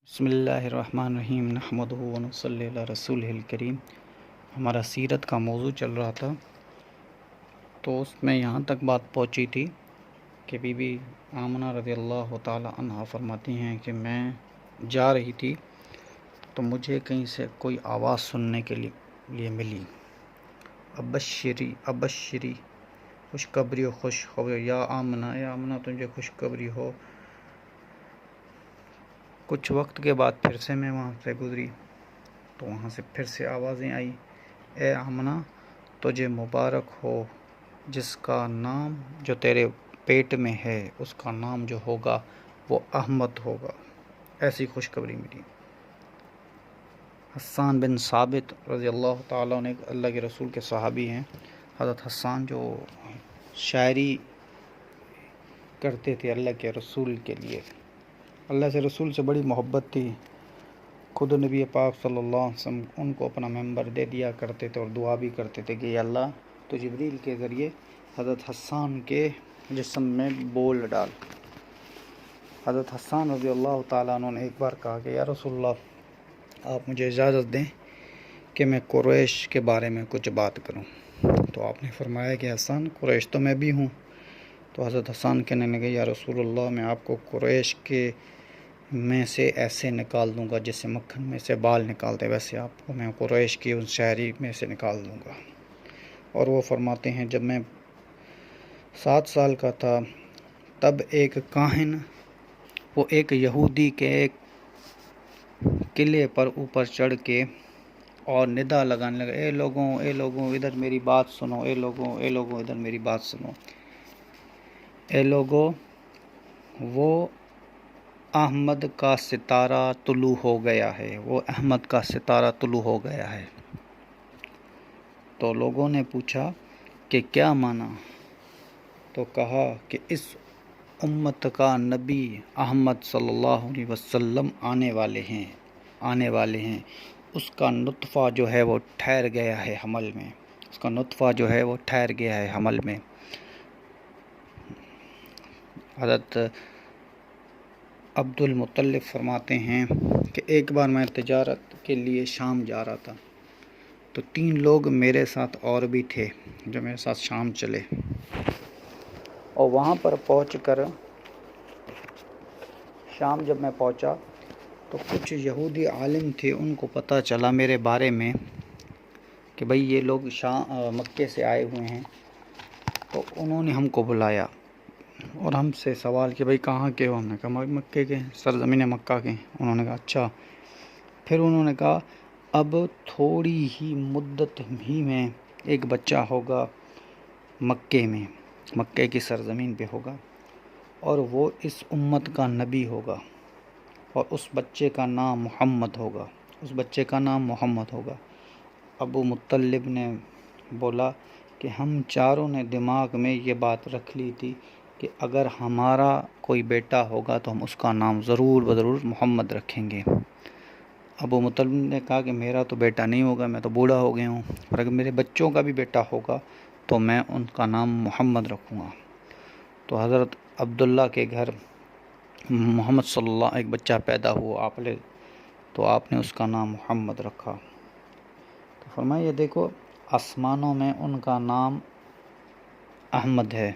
بسم اللہ الرحمن الرحیم نحمدہ و نصلی علی رسولہ الکریم۔ ہمارا سیرت کا موضوع چل رہا تھا، تو اس میں یہاں تک بات پہنچی تھی کہ بی بی آمنہ رضی اللہ تعالی عنہا فرماتی ہیں کہ میں جا رہی تھی تو مجھے کہیں سے کوئی آواز سننے کے لیے ملی، ابشری ابشری، خوشخبری ہو، خوش ہو، یا آمنہ تجھے خوشخبری ہو۔ کچھ وقت کے بعد پھر سے میں وہاں سے گزری تو وہاں سے پھر سے آوازیں آئی، اے آمنہ تجھے مبارک ہو، جس کا نام جو تیرے پیٹ میں ہے اس کا نام جو ہوگا وہ احمد ہوگا۔ ایسی خوشخبری ملی۔ حسان بن ثابت رضی اللہ تعالیٰ عنہ اللہ کے رسول کے صحابی ہیں۔ حضرت حسان جو شاعری کرتے تھے اللہ کے رسول کے لیے، اللہ سے رسول سے بڑی محبت تھی۔ خود نبی پاک صلی اللہ علیہ وسلم ان کو اپنا ممبر دے دیا کرتے تھے اور دعا بھی کرتے تھے کہ یا اللہ تو جبریل کے ذریعے حضرت حسان کے جسم میں بول ڈال۔ حضرت حسان رضی اللہ تعالیٰ عنہ نے ایک بار کہا کہ یا رسول اللہ آپ مجھے اجازت دیں کہ میں قریش کے بارے میں کچھ بات کروں۔ تو آپ نے فرمایا کہ حسان قریش تو میں بھی ہوں۔ تو حضرت حسان کہنے لگے یا رسول اللہ میں آپ کو قریش کے میں سے ایسے نکال دوں گا جیسے مکھن میں سے بال نکالتے، ویسے آپ کو میں قریش کی ان شاعری میں سے نکال دوں گا۔ اور وہ فرماتے ہیں جب میں 7 سال کا تھا تب ایک کاہن وہ ایک یہودی کے ایک قلعے پر اوپر چڑھ کے اور ندا لگانے لگا، اے لوگوں ادھر میری بات سنو، اے لوگوں ادھر میری بات سنو، اے لوگوں وہ احمد کا ستارہ طلوع ہو گیا ہے، وہ احمد کا ستارہ طلوع ہو گیا ہے۔ تو لوگوں نے پوچھا کہ کیا معنی؟ تو کہا کہ اس امت کا نبی احمد صلی اللہ علیہ وسلم آنے والے ہیں، اس کا نطفہ جو ہے وہ ٹھہر گیا ہے حمل میں، اس کا نطفہ جو ہے وہ ٹھہر گیا ہے حمل میں۔ حضرت عبد المطلب فرماتے ہیں کہ ایک بار میں تجارت کے لیے شام جا رہا تھا تو 3 لوگ میرے ساتھ اور بھی تھے جو میرے ساتھ شام چلے، اور وہاں پر پہنچ کر شام جب میں پہنچا تو کچھ یہودی عالم تھے، ان کو پتہ چلا میرے بارے میں کہ بھئی یہ لوگ مکے سے آئے ہوئے ہیں، تو انہوں نے ہم کو بلایا اور ہم سے سوال کہ بھئی کہاں کے ہو؟ ہم نے کہا مکے کے، سرزمین مکہ کے۔ انہوں نے کہا اچھا۔ پھر انہوں نے کہا اب تھوڑی ہی مدت ہی میں ایک بچہ ہوگا مکے کی سرزمین پہ ہوگا، اور وہ اس امت کا نبی ہوگا، اور اس بچے کا نام محمد ہوگا۔ ابو مطلب نے بولا کہ ہم چاروں نے دماغ میں یہ بات رکھ لی تھی کہ اگر ہمارا کوئی بیٹا ہوگا تو ہم اس کا نام ضرور محمد رکھیں گے۔ ابو مطلب نے کہا کہ میرا تو بیٹا نہیں ہوگا، میں تو بوڑھا ہو گیا ہوں، اور اگر میرے بچوں کا بھی بیٹا ہوگا تو میں ان کا نام محمد رکھوں گا۔ تو حضرت عبداللہ کے گھر محمد صلی اللہ ایک بچہ پیدا ہوا تو آپ نے اس کا نام محمد رکھا۔ تو فرمایا یہ دیکھو آسمانوں میں ان کا نام احمد ہے،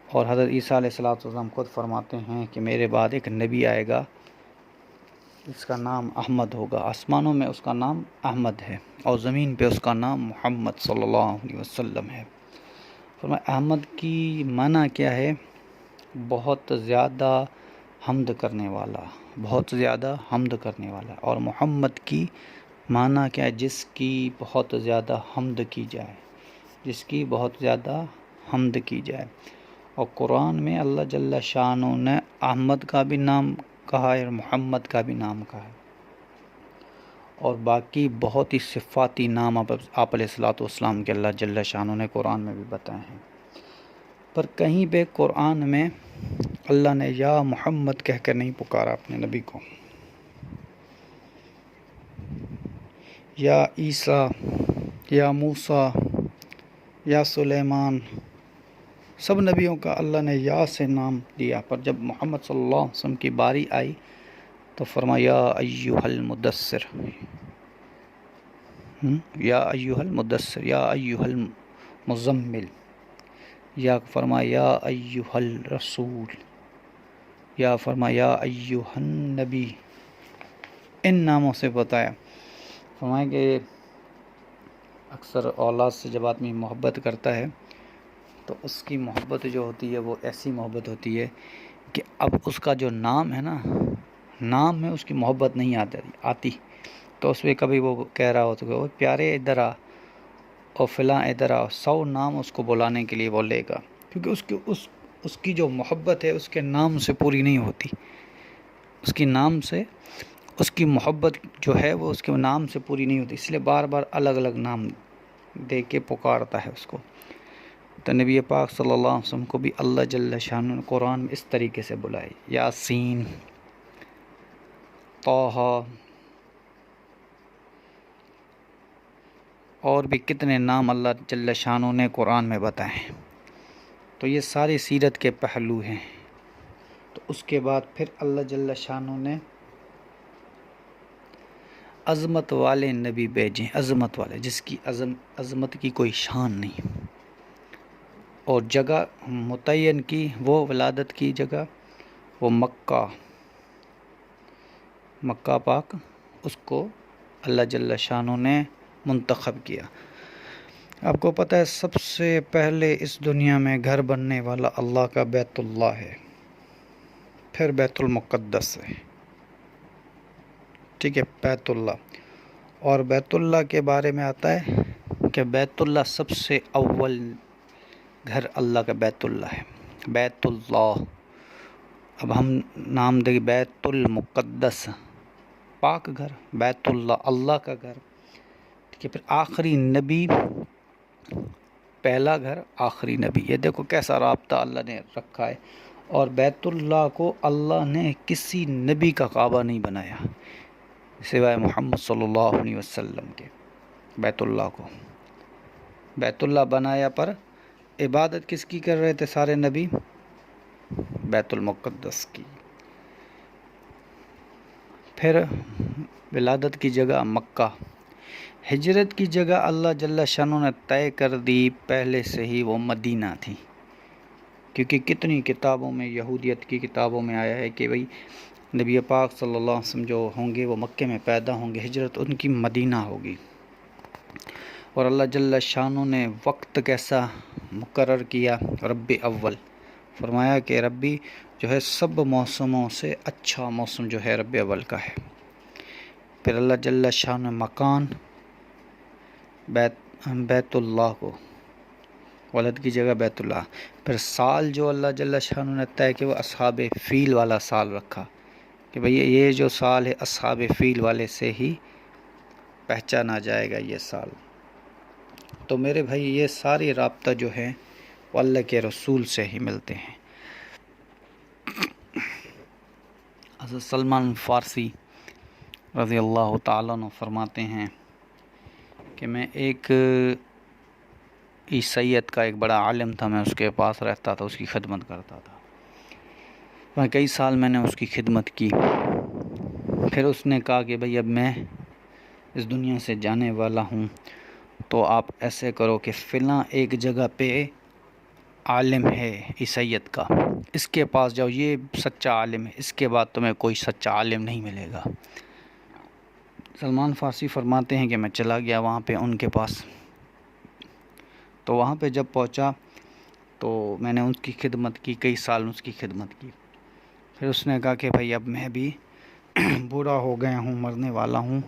اور حضرت عیسیٰ علیہ السلام خود فرماتے ہیں کہ میرے بعد ایک نبی آئے گا اس کا نام احمد ہوگا۔ آسمانوں میں اس کا نام احمد ہے اور زمین پہ اس کا نام محمد صلی اللہ علیہ وسلم ہے۔ فرمایا احمد کی معنی کیا ہے؟ بہت زیادہ حمد کرنے والا، اور محمد کی معنی کیا ہے؟ جس کی بہت زیادہ حمد کی جائے۔ اور قرآن میں اللہ جل شانہ نے احمد کا بھی نام کہا ہے اور محمد کا بھی نام کہا ہے، اور باقی بہت ہی صفاتی نام آپ علیہ السلام کے اللہ جل شانہ نے قرآن میں بھی بتائے ہیں۔ پر کہیں پہ قرآن میں اللہ نے یا محمد کہہ کر نہیں پکارا اپنے نبی کو، یا عیسیٰ، یا موسیٰ، یا سلیمان، سب نبیوں کا اللہ نے یا سے نام دیا، پر جب محمد صلی اللہ علیہ وسلم کی باری آئی تو فرمایا یا ایھا المدثر، یا ایھا المدثر، یا ایھا المزمل، یا فرمایا یا ایھا الرسول، یا فرمایا یا ایھا النبی، ان ناموں سے بتایا۔ فرمایا کہ اکثر اولاد سے جب آدمی محبت کرتا ہے تو اس کی محبت جو ہوتی ہے وہ ایسی محبت ہوتی ہے کہ اب اس کا جو نام ہے نا، نام میں اس کی محبت نہیں آتی تو اس پہ کبھی وہ کہہ رہا ہوتا ہے وہ پیارے ادھر آ اور فلاں ادھر آ، 100 نام اس کو بلانے کے لیے بولے گا، کیونکہ اس کی جو محبت ہے اس کے نام سے پوری نہیں ہوتی، اس کے نام سے اس کی محبت جو ہے وہ اس کے نام سے پوری نہیں ہوتی، اس لیے بار بار الگ الگ نام دے کے پکارتا ہے اس کو۔ تو نبی پاک صلی اللہ علیہ وسلم کو بھی اللہ جل شانہ نے قرآن میں اس طریقے سے بلائے، یاسین، طٰہٰ، اور بھی کتنے نام اللہ جل شانہ نے قرآن میں بتائے ہیں۔ تو یہ ساری سیرت کے پہلو ہیں۔ تو اس کے بعد پھر اللہ جل شانہ نے عظمت والے نبی بھیجے، عظمت والے جس کی عظمت کی کوئی شان نہیں، اور جگہ متعین کی، وہ ولادت کی جگہ وہ مکہ پاک، اس کو اللہ جل شانہ نے منتخب کیا۔ آپ کو پتہ ہے سب سے پہلے اس دنیا میں گھر بننے والا اللہ کا بیت اللہ ہے، پھر بیت المقدس ہے، ٹھیک ہے، بیت اللہ۔ اور بیت اللہ کے بارے میں آتا ہے کہ بیت اللہ سب سے اول گھر اللہ کا بیت اللہ ہے، بیت اللہ۔ اب ہم نام دیں بیت المقدس، پاک گھر، بیت اللہ، اللہ کا گھر، ٹھیک ہے۔ پھر آخری نبی، پہلا گھر آخری نبی، یہ دیکھو کیسا رابطہ اللہ نے رکھا ہے۔ اور بیت اللہ کو اللہ نے کسی نبی کا کعبہ نہیں بنایا سوائے محمد صلی اللہ علیہ وسلم کے۔ بیت اللہ کو بیت اللہ بنایا، پر عبادت کس کی کر رہے تھے سارے نبی؟ بیت المقدس کی۔ پھر ولادت کی جگہ مکہ، ہجرت کی جگہ اللہ جل شانہ نے طے کر دی پہلے سے ہی، وہ مدینہ تھی، کیونکہ کتنی کتابوں میں، یہودیت کی کتابوں میں آیا ہے کہ بھئی نبی پاک صلی اللہ علیہ وسلم جو ہوں گے وہ مکے میں پیدا ہوں گے، ہجرت ان کی مدینہ ہوگی۔ اور اللہ جل شانہ نے وقت کیسا مقرر کیا؟ رب اول، فرمایا کہ ربی جو ہے سب موسموں سے اچھا موسم جو ہے رب اول کا ہے۔ پھر اللہ جل شانہ مکان بیت اللہ کو، ولد کی جگہ بیت اللہ۔ پھر سال جو اللہ جل شانہ نے طے کہ وہ اصحاب فیل والا سال رکھا، کہ بھئی یہ جو سال ہے اصحاب فیل والے سے ہی پہچانا جائے گا یہ سال۔ تو میرے بھائی یہ ساری رابطہ جو ہے وہ اللہ کے رسول سے ہی ملتے ہیں۔ حضرت سلمان فارسی رضی اللہ تعالیٰ عنہ فرماتے ہیں کہ میں ایک عیسائیت کا ایک بڑا عالم تھا، میں اس کے پاس رہتا تھا، اس کی خدمت کرتا تھا، میں کئی سال میں نے اس کی خدمت کی۔ پھر اس نے کہا کہ بھئی اب میں اس دنیا سے جانے والا ہوں، تو آپ ایسے کرو کہ فلاں ایک جگہ پہ عالم ہے عیسائیت کا، اس کے پاس جاؤ، یہ سچا عالم ہے، اس کے بعد تمہیں کوئی سچا عالم نہیں ملے گا۔ سلمان فارسی فرماتے ہیں کہ میں چلا گیا وہاں پہ ان کے پاس، تو وہاں پہ جب پہنچا تو میں نے ان کی خدمت کی، کئی سال اس کی خدمت کی۔ پھر اس نے کہا کہ بھئی اب میں بھی بوڑھا ہو گیا ہوں، مرنے والا ہوں،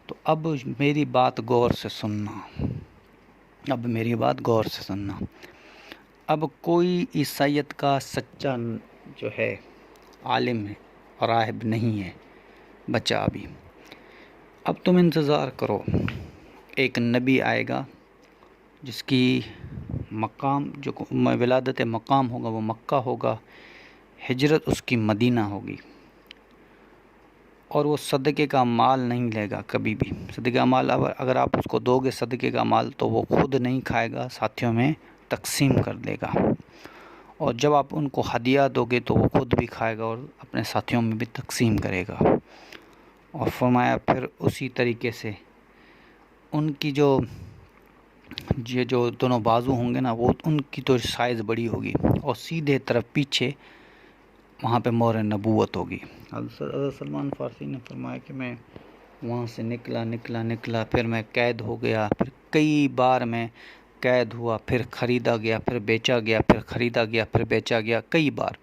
تو اب میری بات غور سے سننا، اب میری بات غور سے سننا۔ اب کوئی عیسائیت کا سچا جو ہے عالم ہے، راہب نہیں ہے بچہ ابھی، اب تم انتظار کرو، ایک نبی آئے گا جس کی مقام، جو ولادت مقام ہوگا وہ مکہ ہوگا، ہجرت اس کی مدینہ ہوگی، اور وہ صدقے کا مال نہیں لے گا کبھی بھی۔ صدقے کا مال اگر آپ اس کو دو گے صدقے کا مال تو وہ خود نہیں کھائے گا، ساتھیوں میں تقسیم کر دے گا، اور جب آپ ان کو ہدیہ دو گے تو وہ خود بھی کھائے گا اور اپنے ساتھیوں میں بھی تقسیم کرے گا۔ اور فرمایا پھر اسی طریقے سے ان کی یہ جو دونوں بازو ہوں گے نا، وہ ان کی تو سائز بڑی ہوگی، اور سیدھے طرف پیچھے وہاں پہ مہر نبوت ہوگی۔ حضرت سلمان فارسی نے فرمایا کہ میں وہاں سے نکلا، پھر میں قید ہو گیا، پھر کئی بار میں قید ہوا، پھر خریدا گیا، پھر بیچا گیا، پھر خریدا گیا، پھر بیچا گیا کئی بار۔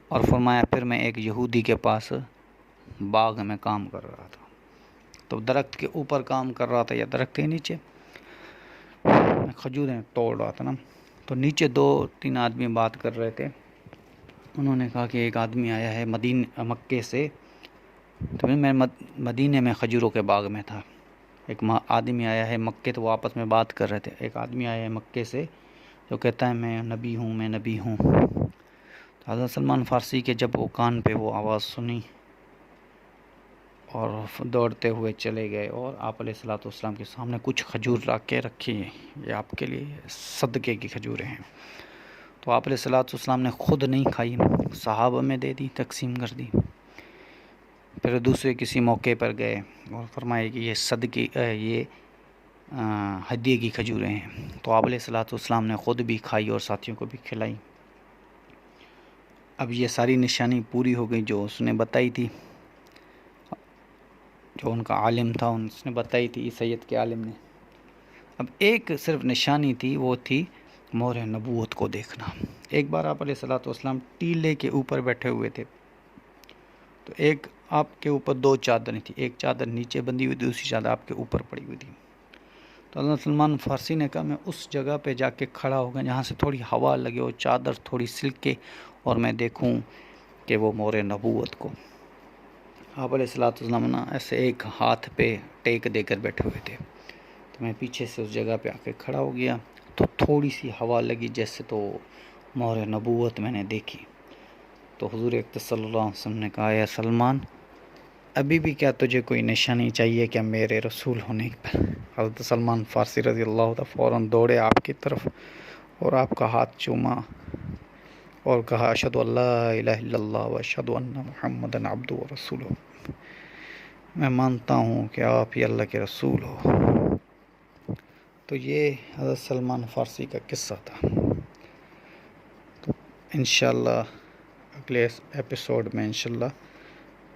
اور فرمایا پھر میں ایک یہودی کے پاس باغ میں کام کر رہا تھا، تو درخت کے اوپر کام کر رہا تھا یا درخت کے نیچے، میں کھجوریں توڑ رہا تھا نا، تو نیچے 2-3 آدمی بات کر رہے تھے۔ انہوں نے کہا کہ ایک آدمی آیا ہے مکے سے، تو میں مدینے میں کھجوروں کے باغ میں تھا۔ ایک آدمی آیا ہے مکے، تو وہ آپس میں بات کر رہے تھے۔ ایک آدمی آیا ہے مکے سے جو کہتا ہے میں نبی ہوں۔ تو حضرت سلمان فارسی کے جب وہ کان پہ وہ آواز سنی اور دوڑتے ہوئے چلے گئے، اور آپ علیہ الصلوۃ والسلام کے سامنے کچھ کھجور رکھ کے رکھی، یہ آپ کے لیے صدقے کی کھجوریں ہیں۔ تو آپ علیہ الصلوۃ والسلام نے خود نہیں کھائی، صحابہ میں دے دی، تقسیم کر دی۔ پھر دوسرے کسی موقع پر گئے اور فرمایا کہ یہ یہ ہدیے کی کھجوریں ہیں، تو آپ علیہ الصلوۃ والسلام نے خود بھی کھائی اور ساتھیوں کو بھی کھلائی۔ اب یہ ساری نشانی پوری ہو گئی جو اس نے بتائی تھی، جو ان کا عالم تھا اس نے بتائی تھی، سید کے عالم نے۔ اب ایک صرف نشانی تھی، وہ تھی مہر نبوت کو دیکھنا۔ ایک بار آپ علیہ الصلوۃ والسلام ٹیلے کے اوپر بیٹھے ہوئے تھے، تو ایک آپ کے اوپر 2 چادریں تھیں، ایک چادر نیچے بندھی ہوئی، دوسری چادر آپ کے اوپر پڑی ہوئی تھی۔ تو حضرت سلمان فارسی نے کہا میں اس جگہ پہ جا کے کھڑا ہو گیا جہاں سے تھوڑی ہوا لگے اور چادر تھوڑی سلکے، اور میں دیکھوں کہ وہ مہر نبوت کو۔ آپ علیہ الصلوۃ والسلام نا ایسے ایک ہاتھ پہ ٹیک دے کر بیٹھے ہوئے تھے، تو میں پیچھے سے اس جگہ پہ آ کے کھڑا ہو گیا، تو تھوڑی سی ہوا لگی جیسے، تو مہر نبوت میں نے دیکھی۔ تو حضور اقدس صلی اللہ علیہ وسلم نے کہا یا سلمان، ابھی بھی کیا تجھے کوئی نشانی چاہیے کیا میرے رسول ہونے پر؟ حضرت سلمان فارسی رضی اللہ عنہ فوراً دوڑے آپ کی طرف اور آپ کا ہاتھ چوما اور کہا اشہد ان لا الہ الا اللہ و اشہد ان محمدًا عبدہ و رسولہ، میں مانتا ہوں کہ آپ ہی اللہ کے رسول ہو۔ تو یہ حضرت سلمان فارسی کا قصہ تھا۔ تو انشاءاللہ اگلے ایپیسوڈ میں انشاءاللہ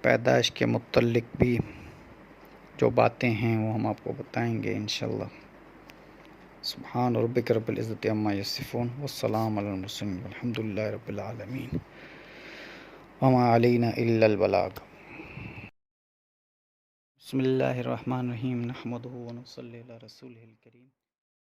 پیدائش کے متعلق بھی جو باتیں ہیں وہ ہم آپ کو بتائیں گے انشاءاللہ۔ سبحان ربک رب العزت عما یصفون والسلام علی المرسلین والحمد للہ رب العالمین وما علینا الا البلاغ۔ بسم اللہ الرحمن الرحیم، نحمدہ ونصلی علی رسولہ الکریم۔